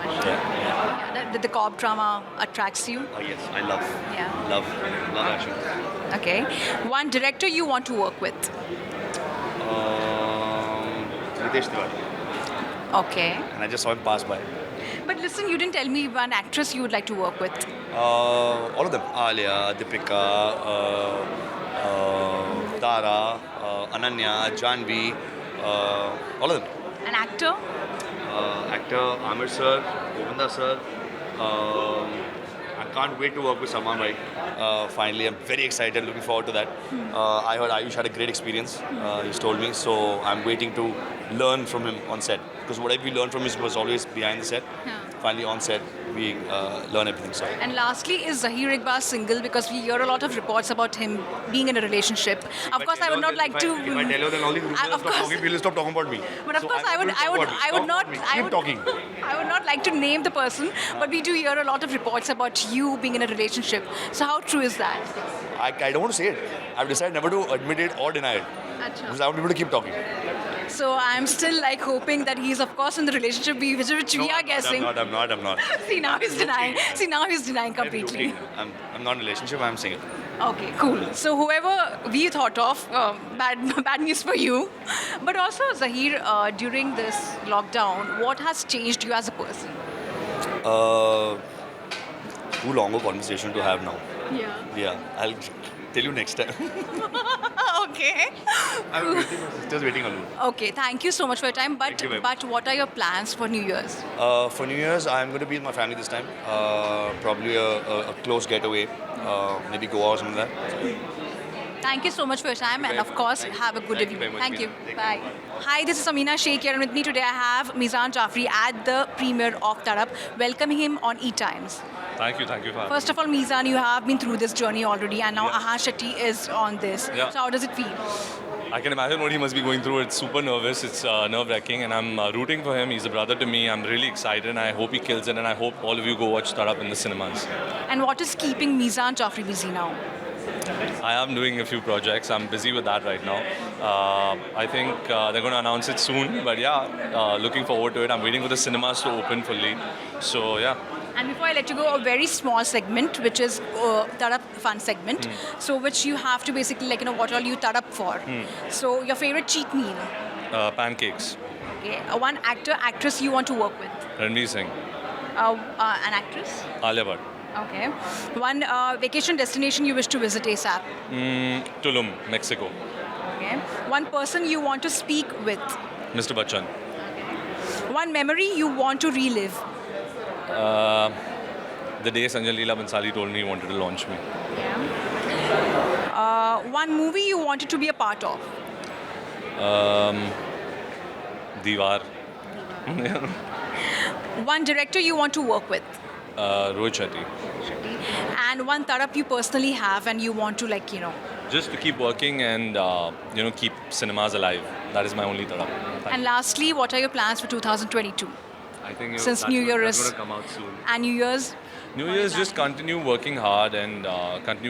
much. Yeah. The cop drama attracts you. Oh, yes, I love. Yeah. Love action. Okay. One director you want to work with. Ritesh Tiwari. Okay. And I just saw him pass by. But listen, you didn't tell me one actress you would like to work with. All of them. Alia, Deepika, Tara, Ananya, Janvi, all of them. An actor? Actor Amir sir, Govinda sir. I can't wait to work with Salman Bhai. Finally, I'm very excited, looking forward to that. I heard Ayush had a great experience, he's told me, so I'm waiting to learn from him on set. Because whatever we learned from him was always behind the set. Finally, on set, we learn everything. So. And lastly, is Zahir Iqbal single? Because we hear a lot of reports about him being in a relationship. Of course, I would not like to. If I tell you, then all these rumors stop talking. People stop talking about me. But of course, I would not. Keep talking. I would not like to name the person, but we do hear a lot of reports about you being in a relationship. So how true is that? I don't want to say it. I've decided never to admit it or deny it. Because I want people to keep talking. So I'm still like hoping that he's of course in the relationship which we are guessing. I'm not. See, now he's denying. Completely. I'm not in a relationship, I'm single. Okay, cool. So whoever we thought of, bad news for you. But also Zahir, during this lockdown, what has changed you as a person? Too long a conversation to have now. Yeah. I'll tell you next time. Okay. I'm waiting, my sister's waiting alone. Okay, thank you so much for your time. But what are your plans for New Year's? For New Year's, I'm going to be with my family this time. Probably a close getaway. Maybe Goa or something like that. Thank you so much for your time, and of course, have a good evening. Thank you. Bye. Hi, this is Amina Sheikh here, and with me today I have Mizan Jafri at the premiere of Tadap. Welcome him on E-Times. Thank you for having me. First of all, Mizan, you have been through this journey already, and now Ahan Shetty is on this. Yeah. So how does it feel? I can imagine what he must be going through. It's super nervous, it's nerve-wracking, and I'm rooting for him. He's a brother to me. I'm really excited, and I hope he kills it, and I hope all of you go watch Tadap in the cinemas. And what is keeping Mizan Jafri busy now? I am doing a few projects. I'm busy with that right now. I think they're going to announce it soon, but yeah, looking forward to it. I'm waiting for the cinemas to open fully. So yeah. And before I let you go, a very small segment, which is Tadap fun segment. So which you have to basically what all you Tadap for. So your favorite cheat meal? Pancakes. Okay. One actor, actress you want to work with? Ranveer Singh. An actress? Alia Bhatt. Okay. One vacation destination you wish to visit ASAP? Tulum, Mexico. Okay. One person you want to speak with? Mr. Bachchan. One memory you want to relive? The day Sanjay Leela Bhansali told me he wanted to launch me. Yeah. One movie you wanted to be a part of? Diwar. One director you want to work with? Rohit Shetty. And one Tadap you personally have and you want to Just to keep working and keep cinemas alive. That is my only Tadap. And lastly, what are your plans for 2022? I think since New Year is going to come out soon. And New Year's? New Year's just continue working hard and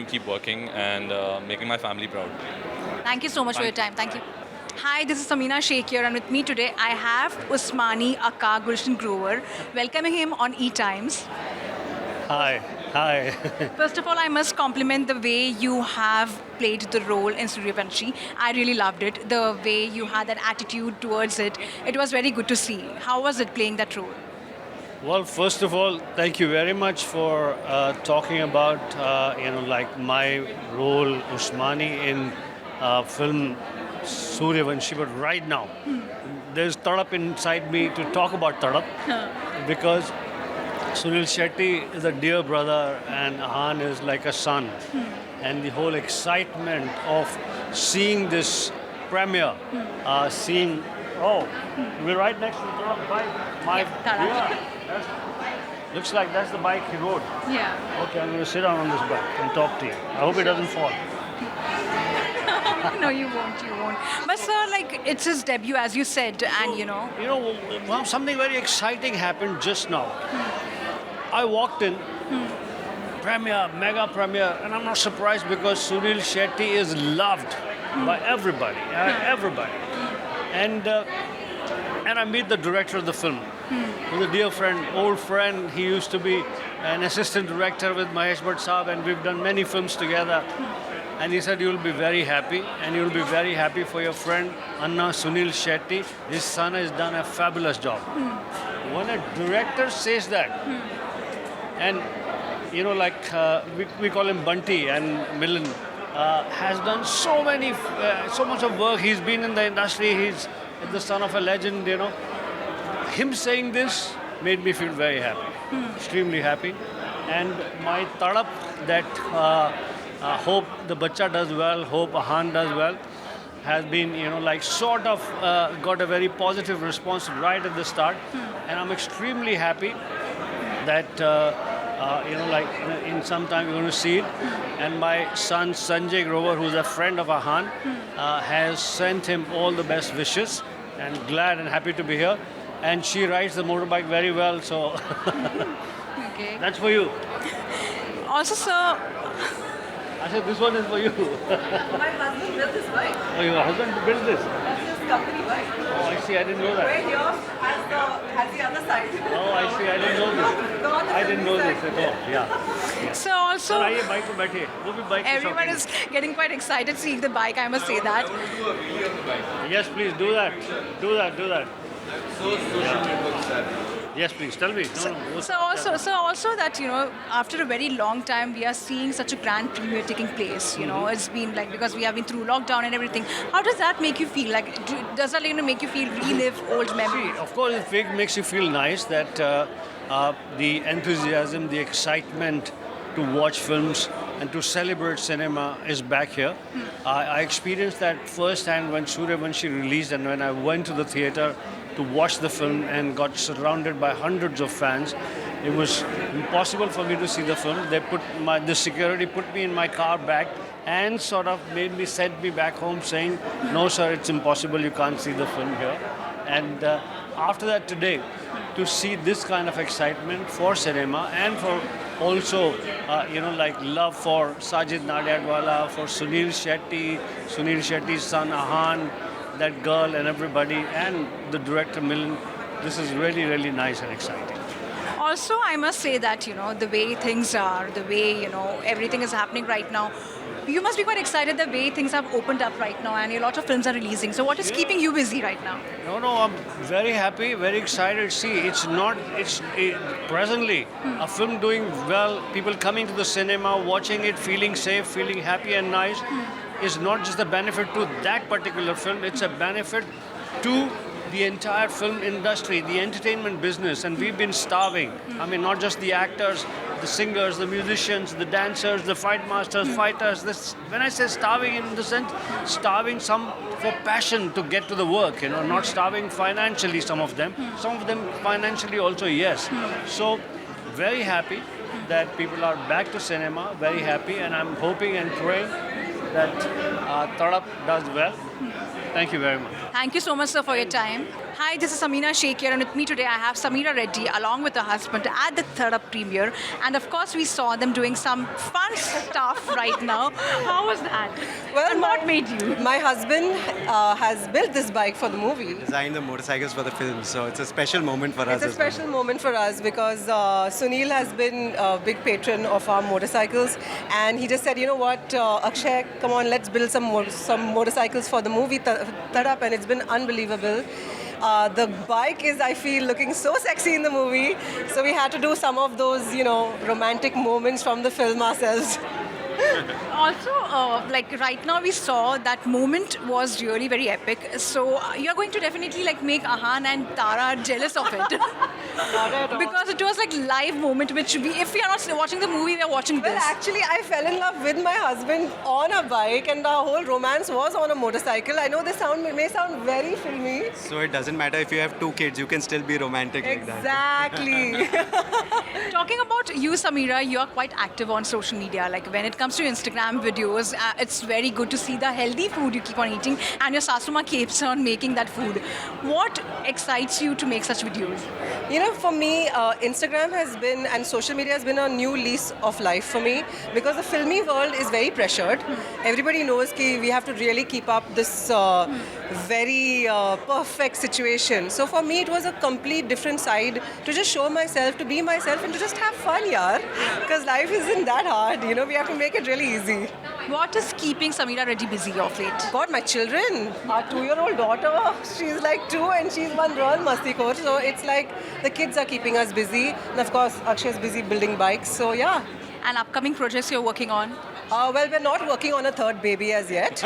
keep working and making my family proud. Thank you so much for your time. Thank you. Hi, this is Amina Sheikh here, and with me today I have Usmani Akka Gulshan Grover. Welcoming him on E-Times. Hi. First of all, I must compliment the way you have played the role in Suryavanshi. I really loved it. The way you had that attitude towards it. It was very good to see. How was it playing that role? Well, first of all, thank you very much for talking about my role, Usmani, in film Suryavanshi. But right now, there's Tadap inside me to talk about Tadap because Sunil Shetty is a dear brother and Ahan is like a son. And the whole excitement of seeing this premiere, we're right next to the Tadap bike. Looks like that's the bike he rode. Yeah. Okay, I'm going to sit down on this bike and talk to you. I hope it doesn't fall. No, you won't. But sir, it's his debut, as you said, and Well, something very exciting happened just now. I walked in, mega premiere, and I'm not surprised because Sunil Shetty is loved by everybody. And I meet the director of the film. He's a dear friend, old friend. He used to be an assistant director with Mahesh Bhatt Saab, and we've done many films together. And he said, you'll be very happy, and you'll be very happy for your friend Anna Sunil Shetty. His son has done a fabulous job. When a director says that, and you know, like we call him Bunty, and Milan has done so much of work. He's been in the industry. He's the son of a legend. You know, him saying this made me feel very happy, extremely happy. And my tadap that hope the bacha does well, hope Ahan does well, has been, you know, like sort of got a very positive response right at the start. And I'm extremely happy that, you know, like in some time we're going to see it. And my son Sanjay Grover, who's a friend of Ahan, has sent him all the best wishes, and glad and happy to be here. And she rides the motorbike very well, so Okay. that's for you. Also, sir, I said this one is for you. My husband built this bike. Oh, your husband built this? That's his company bike. Oh, I see, I didn't know that. Where yours has the other side. Oh, I see, I didn't know this. I didn't know this at all, yeah. so also Sir, आइए bike पे बैठिए, वो भी bike पे everyone शौकीन is getting quite excited seeing the bike, I must say that. है. Yes, please, do that. Do that. Yes, please, tell me. No, So also that, you know, after a very long time we are seeing such a grand premiere taking place. You know, it's been like, because we have been through lockdown and everything. How does that make you feel? Like, does that, you know, make you feel relive old memories? Of course, it makes you feel nice that the enthusiasm, the excitement to watch films and to celebrate cinema is back here. I experienced that firsthand when Suryavanshi released, and when I went to the theatre to watch the film and got surrounded by hundreds of fans. It was impossible for me to see the film. The security put me in my car back and sort of sent me back home saying, no sir, it's impossible, you can't see the film here. And after that today, to see this kind of excitement for cinema and for also, you know, like love for Sajid Nadiadwala, for Sunil Shetty's son Ahan, that girl and everybody, and the director Milan. This is really, really nice and exciting. Also, I must say that, you know, the way things are, the way, you know, everything is happening right now, you must be quite excited the way things have opened up right now, and a lot of films are releasing. So what is keeping you busy right now? No, I'm very happy, very excited. See, presently a film doing well, people coming to the cinema, watching it, feeling safe, feeling happy and nice, is not just a benefit to that particular film, it's a benefit to the entire film industry, the entertainment business, and we've been starving. I mean, not just the actors, the singers, the musicians, the dancers, the fight masters, fighters. When I say starving, in the sense, starving some for passion to get to the work, you know, not starving financially, some of them financially also, yes. So, very happy that people are back to cinema, very happy, and I'm hoping and praying that Tadap does well. Thank you very much. Thank you so much, sir, for your time. Hi, this is Samina Sheikh here, and with me today I have Samira Reddy along with her husband at the Tadap premiere. And of course, we saw them doing some fun stuff right now. How was that? Well, and what made you? My husband has built this bike for the movie. Designed the motorcycles for the film, so it's a special moment for us. It's a special moment for us because Sunil has been a big patron of our motorcycles, and he just said, you know what, Akshay, come on, let's build some motorcycles for the movie Tadap, and it's been unbelievable. The bike is, I feel, looking so sexy in the movie, so we had to do some of those, you know, romantic moments from the film ourselves. Also, like right now we saw that moment was really very epic. So you're going to definitely like make Ahan and Tara jealous of it. Because it was like live moment which if we are not watching the movie, we are watching this. Well, actually, I fell in love with my husband on a bike, and our whole romance was on a motorcycle. I know this may sound very filmy. So it doesn't matter if you have two kids, you can still be romantic like that. Exactly. Talking about you, Samira, you are quite active on social media. Like when it comes to Instagram videos, it's very good to see the healthy food you keep on eating, and your Sasuma keeps on making that food. What excites you to make such videos? You know, for me, Instagram has been, and social media has been a new lease of life for me, because the filmy world is very pressured. Everybody knows that we have to really keep up this very perfect situation. So for me, it was a complete different side to just show myself, to be myself, and to just have fun, yaar. Because life isn't that hard, you know, we have to make it really easy. What is keeping Sameera Reddy busy of late? God, my children. Our 2-year-old daughter, she's like 2 and she's one real mastikhor. So it's like the kids are keeping us busy. And of course, Akshay is busy building bikes. So yeah. And upcoming projects you're working on? Well, we're not working on a third baby as yet.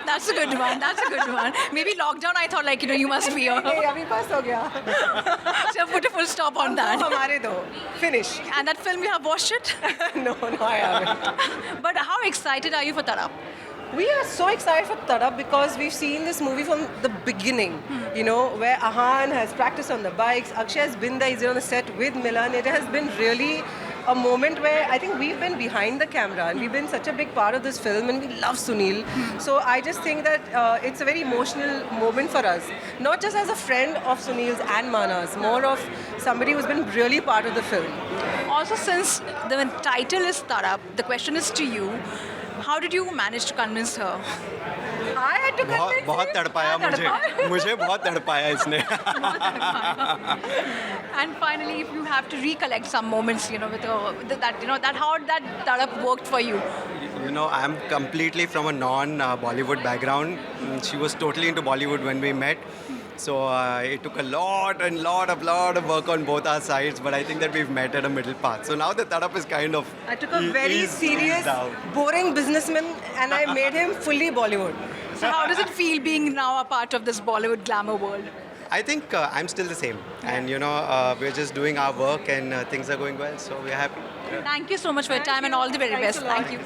That's a good one. That's a good one. Maybe lockdown, I thought like, you must be a... Hey, abhi pass ho gaya. So put a full stop on that. Hamare do. Finish. And that film, you have watched it? No, I haven't. But how excited are you for Tadap? We are so excited for Tadap because we've seen this movie from the beginning, you know, where Ahan has practiced on the bikes, Akshay has been there, he's on the set with Milan. It has been really a moment where I think we've been behind the camera and we've been such a big part of this film and we love Sunil. So I just think that it's a very emotional moment for us. Not just as a friend of Sunil's and Mana's, more of somebody who's been really part of the film. Also, since the title is Tadap, the question is to you. How did you manage to convince her? I had to convince बहुत तड़पाया मुझे बहुत तड़पाया इसने. And finally, if you have to recollect some moments, with that how that Tadap worked for you. You know, I'm completely from a non-Bollywood background. She was totally into Bollywood when we met. So it took a lot of work on both our sides, but I think that we've met at a middle path. So now the Tadap is kind of... I took a very serious, boring businessman and I made him fully Bollywood. So how does it feel being now a part of this Bollywood glamour world? I think I'm still the same. And, we're just doing our work and things are going well, so we're happy. Thank you so much for your time and all the very best. Thank you.